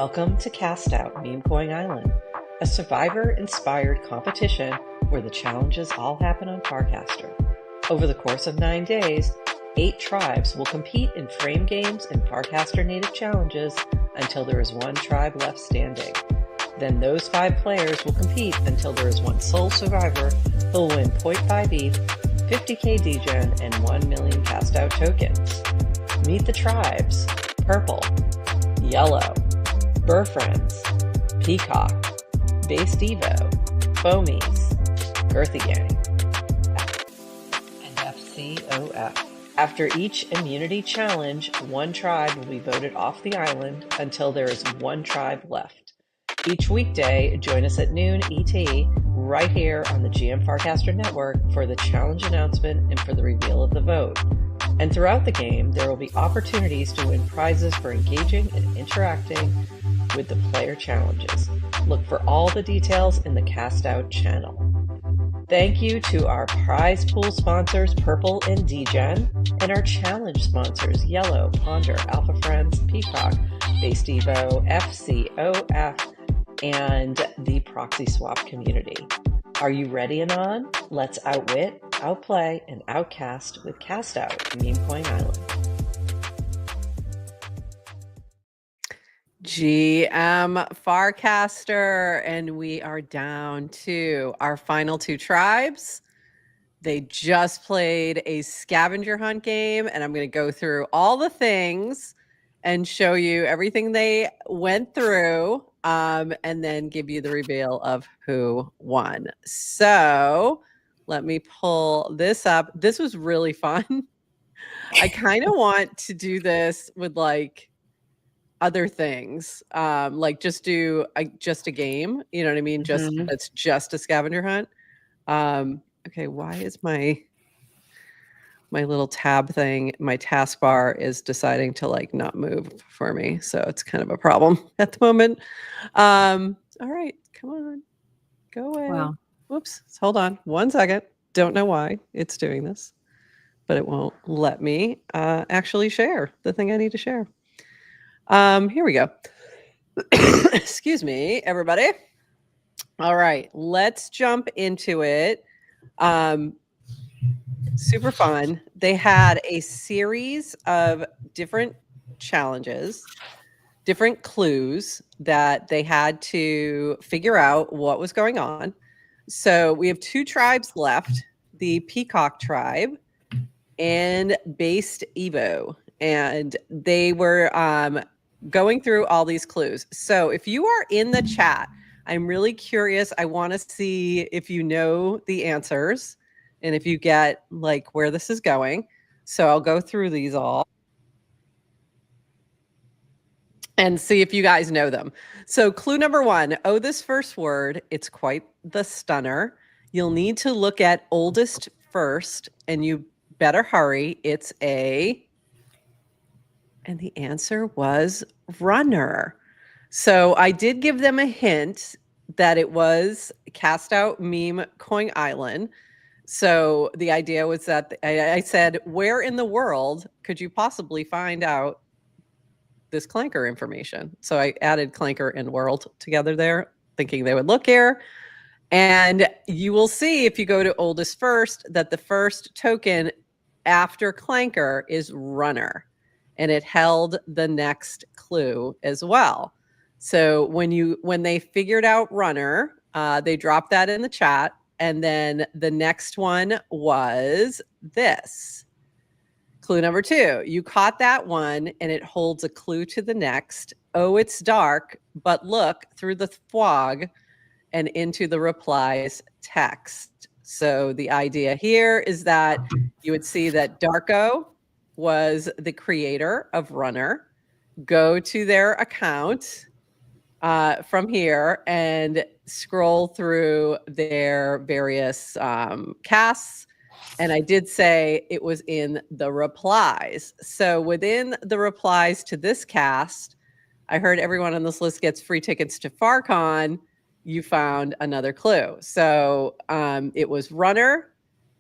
Welcome to CastOut Memecoin Island, a survivor-inspired competition where the challenges all happen on Farcaster. Over the course of 9 days, 8 tribes will compete in frame games and Farcaster native challenges until there is one tribe left standing. Then those 5 players will compete until there is one sole survivor who will win 0.5 ETH, 50k degen, and 1 million CastOut tokens. Meet the tribes: Purple, Yellow, Burfriends, Peacock, Based Evo, Foamies, Girthy Gang, and FCOF. After each immunity challenge, one tribe will be voted off the island until there is one tribe left. Each weekday, join us at noon ET right here on the GM Farcaster Network for the challenge announcement and for the reveal of the vote. And throughout the game, there will be opportunities to win prizes for engaging and interacting with the player challenges. Look for all the details in the CastOut channel. Thank you to our prize pool sponsors, Purple and Degen, and our challenge sponsors, Yellow, Ponder, Alpha Friends, Peacock, Based Evo, FCOF, and the Proxy Swap community. Are you ready, Anon? Let's outwit, outplay, and outcast with CastOut, Memecoin Island. GM Farcaster, and we are down to our final 2 tribes. They just played a scavenger hunt game, and I'm going to go through all the things and show you everything they went through, and then give you the reveal of who won. So let me pull this up. This was really fun. I kind of want to do this with like other things, like just do just a game, you know what I mean? Just it's just a scavenger hunt. Okay, why is my little tab thing, my taskbar is deciding to like not move for me, so it's kind of a problem at the moment. All right, come on, go away. Wow. Whoops, hold on 1 second. Don't know why it's doing this, but it won't let me actually share the thing I need to share. Here we go. Excuse me, everybody. All right, let's jump into it. Super fun. They had a series of different challenges, different clues that they had to figure out what was going on. So we have 2 tribes left, the Peacock tribe and Based Evo. And they were going through all these clues. So if you are in the chat, I'm really curious. I want to see if you know the answers and if you get like where this is going. So I'll go through these all and see if you guys know them. So clue number 1, this first word, it's quite the stunner. You'll need to look at oldest first, and you better hurry. It's a... And the answer was runner. So I did give them a hint that it was CastOut Memecoin Island. So the idea was that I said, where in the world could you possibly find out this Clanker information? So I added Clanker and world together there, thinking they would look here. And you will see if you go to oldest first that the first token after Clanker is runner. And it held the next clue as well. So when they figured out runner, they dropped that in the chat. And then the next one was this. Clue number 2. You caught that one, and it holds a clue to the next. Oh, it's dark, but look through the fog and into the replies text. So the idea here is that you would see that Darko was the creator of runner. Go to their account from here and scroll through their various casts. And I did say it was in the replies. So within the replies to this cast, I heard everyone on this list gets free tickets to FarCon. You found another clue. So it was runner.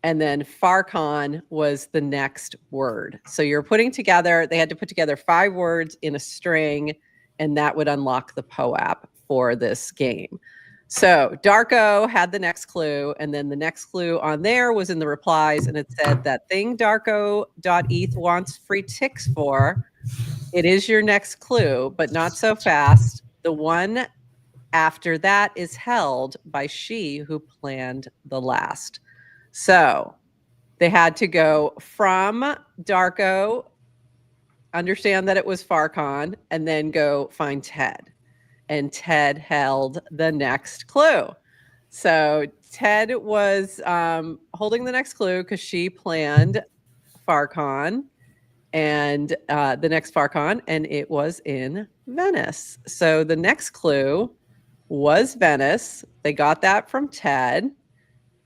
And then FarCon was the next word. So you're putting together, they had to put together 5 words in a string and that would unlock the POAP for this game. So Darko had the next clue, and then the next clue on there was in the replies, and it said that thing Darko.eth wants free ticks for. It is your next clue, but not so fast. The one after that is held by she who planned the last. So they had to go from Darko, understand that it was Farcon, and then go find Ted. And Ted held the next clue. So Ted was holding the next clue because she planned Farcon and the next Farcon, and it was in Venice. So the next clue was Venice. They got that from Ted.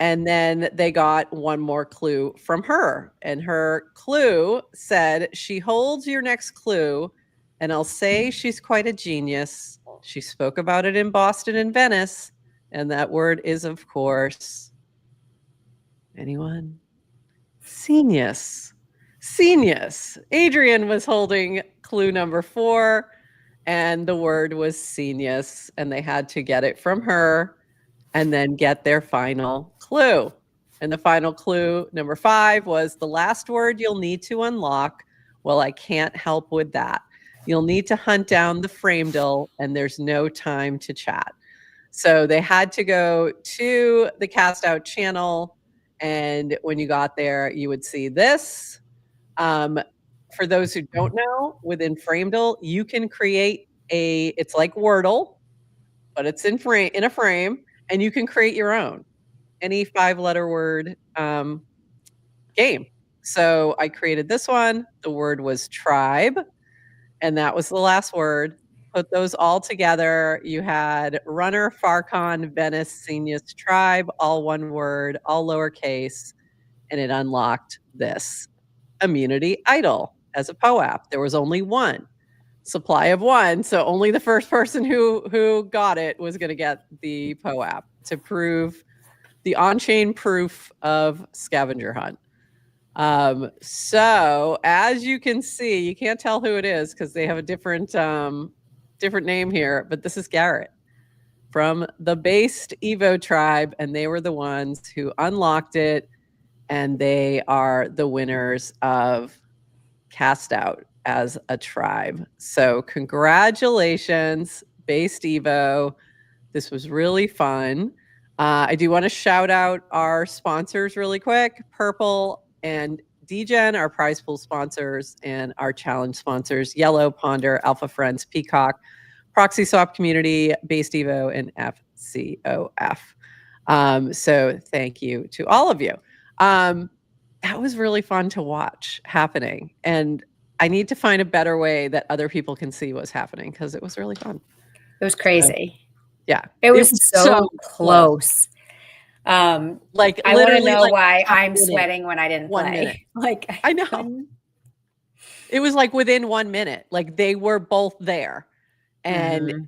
And then they got one more clue from her. And her clue said, she holds your next clue, and I'll say she's quite a genius. She spoke about it in Boston and Venice. And that word is, of course, anyone? Scenius. Scenius. Adrian was holding clue number 4, and the word was scenius. And they had to get it from her and then get their final clue. And the final clue, number 5, was the last word you'll need to unlock. Well, I can't help with that. You'll need to hunt down the Framedle, and there's no time to chat. So they had to go to the CastOut channel, and when you got there, you would see this. For those who don't know, within Framedle, you can create it's like Wordle, but it's in a frame, and you can create your own, any 5-letter word game. So I created this one. The word was tribe, and that was the last word. Put those all together. You had runner, Farcon, Venice, Scenius, tribe, all one word, all lowercase, and it unlocked this immunity idol as a POAP. There was only one. Supply of one, so only the first person who got it was going to get the POAP to prove the on-chain proof of scavenger hunt. So as you can see, you can't tell who it is because they have a different name here, but this is Garrett from the Based Evo tribe, and they were the ones who unlocked it, and they are the winners of CastOut as a tribe. So congratulations, Based Evo. This was really fun. I do want to shout out our sponsors really quick. Purple and DGen, our prize pool sponsors, and our challenge sponsors, Yellow, Ponder, Alpha Friends, Peacock, Proxy Swap Community, Based Evo, and FCOF. So thank you to all of you. That was really fun to watch happening. And I need to find a better way that other people can see what's happening because it was really fun. It was crazy. Yeah. It was so close. Like I want to know like why I'm sweating when I didn't 1 play. minute. Like I know. It was like within 1 minute. Like they were both there. And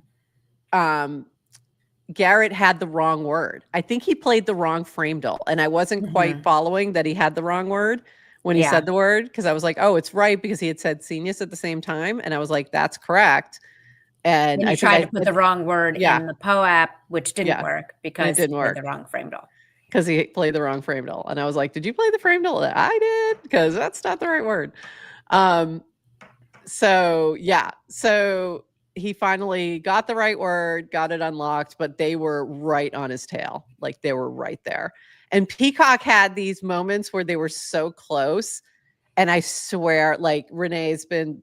Garrett had the wrong word. I think he played the wrong Framedle, and I wasn't quite following that he had the wrong word when he said the word, because I was like, oh, it's right, because he had said Scenius at the same time, and I was like, that's correct. And I tried to put the wrong word in the POAP, which didn't work because he played the wrong Framedle. Because he played the wrong Framedle. And I was like, did you play the Framedle? I did, because that's not the right word. So he finally got the right word, got it unlocked, but they were right on his tail. Like they were right there. And Peacock had these moments where they were so close. And I swear, like Renee's been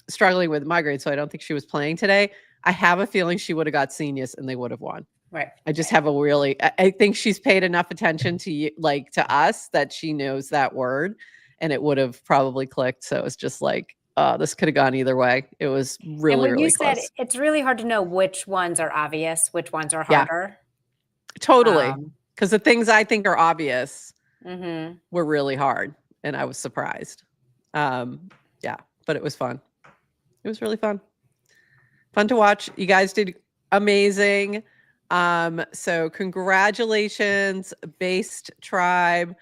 struggling with migraine, so I don't think she was playing today. I have a feeling she would have got Scenius and they would have won. Right. I just have I think she's paid enough attention to you, like to us, that she knows that word, and it would have probably clicked. So it's just like, this could have gone either way. It was really, really close. You said it's really hard to know which ones are obvious, which ones are harder. Yeah, totally. Because the things I think are obvious were really hard, and I was surprised. Yeah, but it was fun. It was really fun. Fun to watch. You guys did amazing. So congratulations, Based Tribe.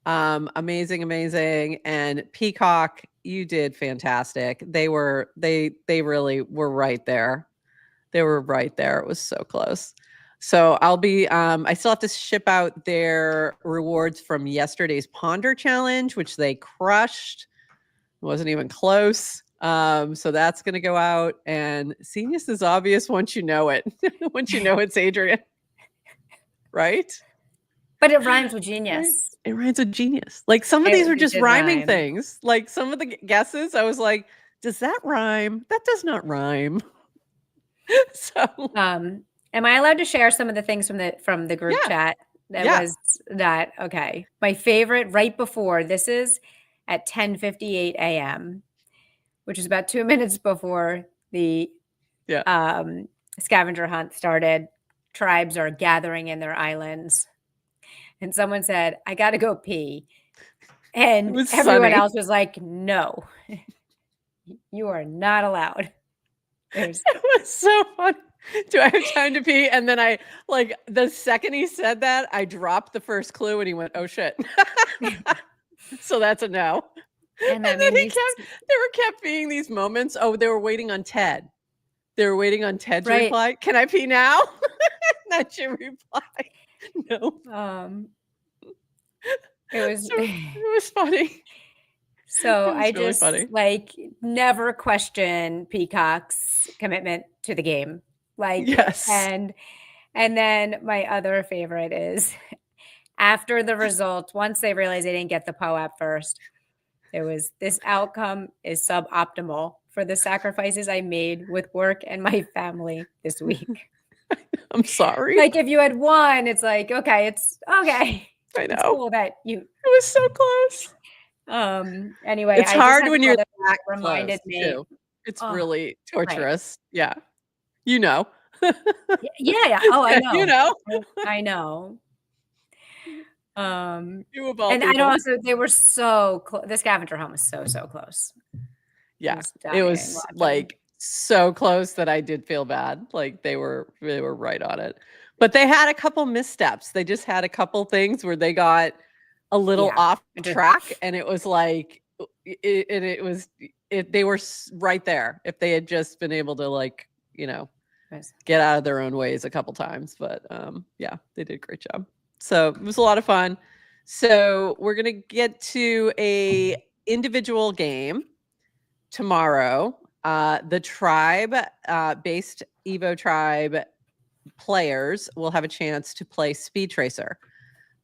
Amazing. And Peacock, you did fantastic. They really were right there. They were right there. It was so close. So I'll be, I still have to ship out their rewards from yesterday's Ponder Challenge, which they crushed. It wasn't even close. So that's going to go out. And Genius is obvious once you know it. Once you know it's Adrian. Right? But it rhymes with genius. Right? It rhymes with genius. Like some of these were just rhyming things. Like some of the guesses, I was like, does that rhyme? That does not rhyme. So am I allowed to share some of the things from the group chat? Okay. My favorite right before this is at 10:58 a.m., which is about 2 minutes before the scavenger hunt started. Tribes are gathering in their islands. And someone said, I got to go pee. And everyone else was like, no, you are not allowed. It was so funny. Do I have time to pee? And then I, like, the second he said that, I dropped the first clue and he went, oh shit. So that's a no. And then there kept being these moments. Oh, they were waiting on Ted. They were waiting on Ted to reply. Can I pee now? Not your reply. No. It was funny. So I just like never question Peacock's commitment to the game. Like, yes. And then my other favorite is after the result, once they realized they didn't get the POAP first, there was this outcome is suboptimal for the sacrifices I made with work and my family this week. I'm sorry. Like if you had won, it's like, okay, it's okay. I know. It's cool that you. It was so close. Anyway, it's hard when you're that reminded me. Too. It's really torturous. Right. Yeah. You know. Yeah. Oh, I know. You know. I know. You of all and people. I also they were so close. The scavenger hunt was so close. Yeah, it was like so close that I did feel bad. Like they were right on it, but they had a couple missteps. They just had a couple things where they got a little off track, and it was like they were right there. If they had just been able to, like, you know, get out of their own ways a couple times, but yeah, they did a great job. So it was a lot of fun. So we're gonna get to a individual game tomorrow. The tribe based Evo tribe players will have a chance to play Speed Tracer,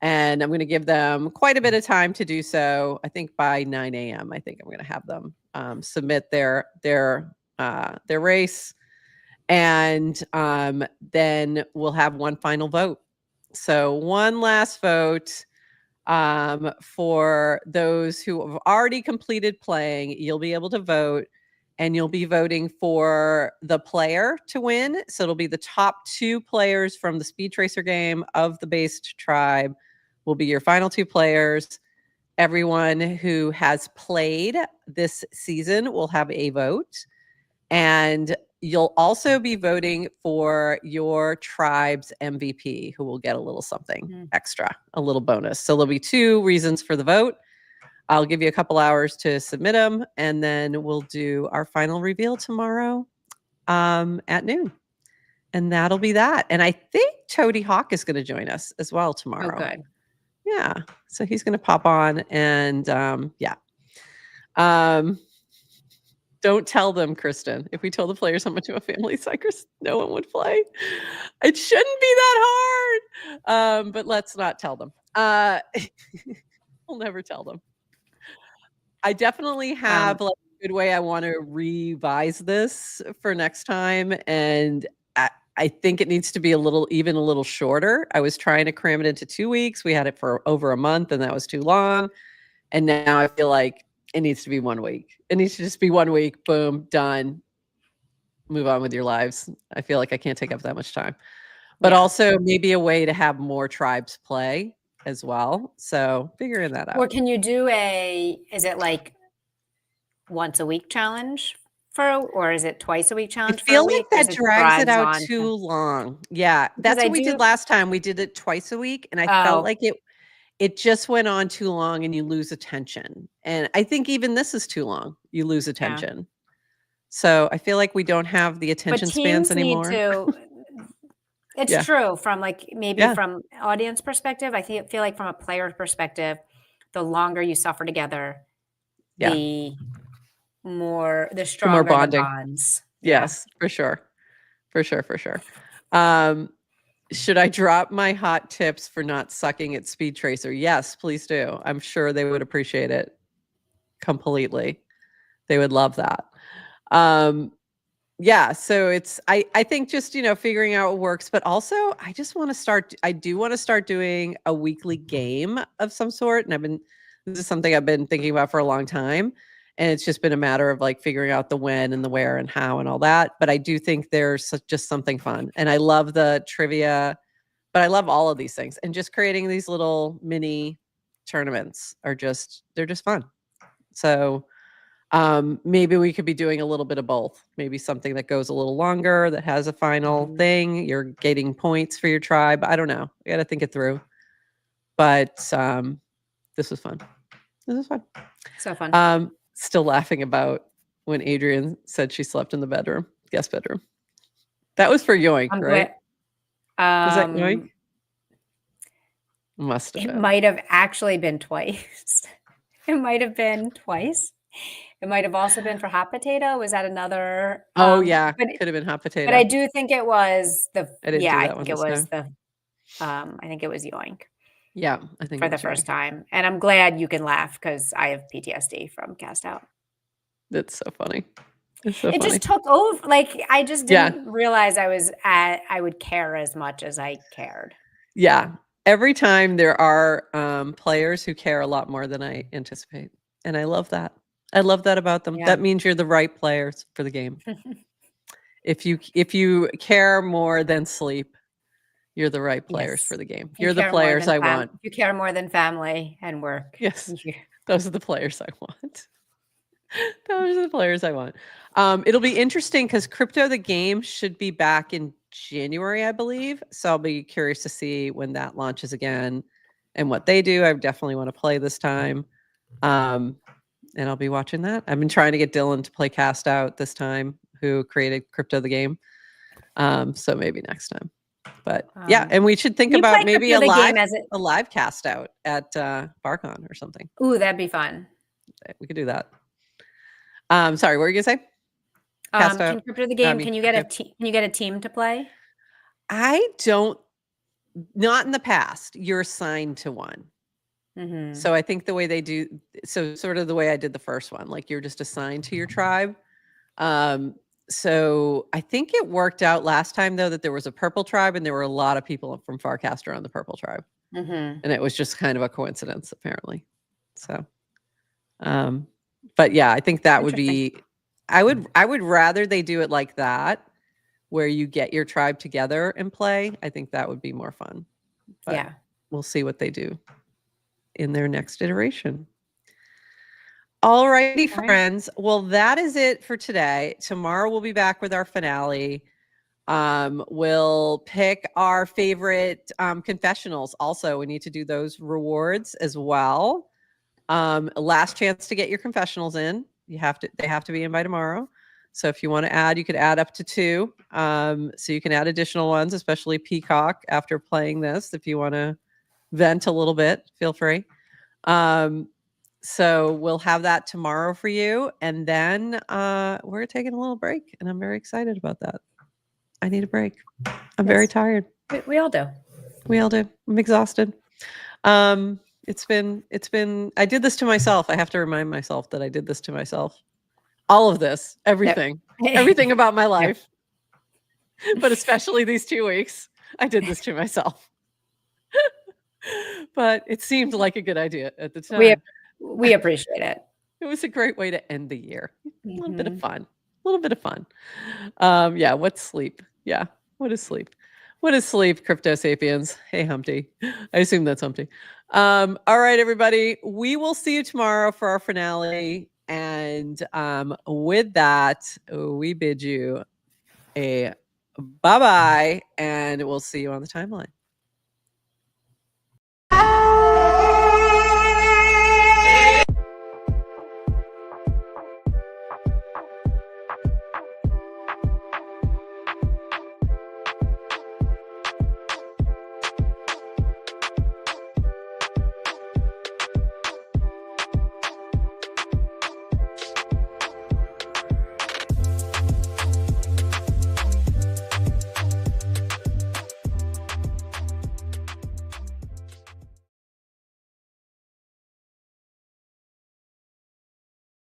and I'm going to give them quite a bit of time to do so. I think by 9 a.m. I think I'm going to have them submit their race, and then we'll have one final vote. So one last vote for those who have already completed playing. You'll be able to vote, and you'll be voting for the player to win. So it'll be the top 2 players from the Speed Tracer game of the based tribe will be your final 2 players. Everyone who has played this season will have a vote. And you'll also be voting for your tribe's MVP, who will get a little something extra, a little bonus. So there'll be 2 reasons for the vote. I'll give you a couple hours to submit them, and then we'll do our final reveal tomorrow at noon. And that'll be that. And I think Toady Hawk is going to join us as well tomorrow. Oh, good. Yeah. So he's going to pop on, and yeah. Don't tell them, Kristen. If we told the players how much of a family cyclist, no one would play. It shouldn't be that hard. But let's not tell them. We'll never tell them. I definitely have like a good way I want to revise this for next time. And I think it needs to be even a little shorter. I was trying to cram it into 2 weeks. We had it for over a month, and that was too long. And now I feel like it needs to be 1 week. It needs to just be 1 week. Boom, done. Move on with your lives. I feel like I can't take up that much time. But also maybe a way to have more tribes play as well. So figuring that out. Or can you do is it like once a week challenge or is it twice a week challenge? I feel like that drags it out too long. Yeah. That's what we did last time. We did it twice a week, and I felt like it just went on too long and you lose attention. And I think even this is too long. You lose attention. So I feel like we don't have the attention spans anymore. Need to. It's true from like maybe from audience perspective. I feel like from a player perspective, the longer you suffer together, the stronger the bonds. Yes, for sure. For sure, for sure. Should I drop my hot tips for not sucking at Speed Tracer? Yes, please do. I'm sure they would appreciate it completely. They would love that. Yeah, so it's I think just, figuring out what works, but also I do want to start doing a weekly game of some sort. And this is something I've been thinking about for a long time. And it's just been a matter of like figuring out the when and the where and how and all that. But I do think there's just something fun. And I love the trivia, but I love all of these things. And just creating these little mini tournaments they're just fun. So maybe we could be doing a little bit of both. Maybe something that goes a little longer, that has a final thing. You're getting points for your tribe. I don't know. I got to think it through. But this was fun. This was fun. So fun. Still laughing about when Adrian said she slept in the guest bedroom. That was for Yoink, right? Was that Yoink? Must have been. It might have actually been twice. It might have been twice. It might have also been for Hot Potato. Was that another? Oh yeah, could have been Hot Potato. But I do think it was I think it was I think it was Yoink. Yeah, I think for the first time. And I'm glad you can laugh because I have PTSD from CastOut. That's so funny. It's so funny. It just took over. Like I just didn't realize I would care as much as I cared. Yeah. Every time there are players who care a lot more than I anticipate. And I love that. I love that about them. Yeah. That means you're the right players for the game. If you care more than sleep, you're the right players for the game. You're the players I want. You care more than family and work. Yes. Those are the players I want. Those are the players I want. It'll be interesting because Crypto the Game should be back in January, I believe. So I'll be curious to see when that launches again and what they do. I definitely want to play this time. And I'll be watching that. I've been trying to get Dylan to play CastOut this time, who created Crypto the Game. So maybe next time. But yeah, and we should think about maybe a live CastOut at BarCon or something. Ooh, that'd be fun. We could do that. Sorry, what were you gonna say? Can Crypto the Game? Can you get a team to play? I don't. Not in the past. You're assigned to one. Mm-hmm. So I think the way they do, so sort of the way I did the first one, like you're just assigned to your tribe. So I think it worked out last time though that there was a purple tribe and there were a lot of people from Farcaster on the purple tribe, and it was just kind of a coincidence apparently. So, but yeah, I think that would be. I would rather they do it like that, where you get your tribe together and play. I think that would be more fun. But yeah, we'll see what they do in their next iteration. All righty, friends. Well, that is it for today. Tomorrow we'll be back with our finale. We'll pick our favorite confessionals. Also, we need to do those rewards as well. Last chance to get your confessionals in. They have to be in by tomorrow. So if you want to add, you could add up to 2. So you can add additional ones, especially Peacock after playing this. If you want to vent a little bit, feel free. So we'll have that tomorrow for you. And then we're taking a little break. And I'm very excited about that. I need a break. I'm very tired. We all do. We all do. I'm exhausted. It's been, I did this to myself. I have to remind myself that I did this to myself. All of this, everything, everything about my life, but especially these 2 weeks, I did this to myself. But it seemed like a good idea at the time. We appreciate it. It was a great way to end the year. A little bit of fun. Yeah. What's sleep? Yeah. What is sleep? What is sleep, Crypto Sapiens? Hey, Humpty. I assume that's Humpty. All right, everybody. We will see you tomorrow for our finale. And with that, we bid you a bye-bye, and we'll see you on the timeline.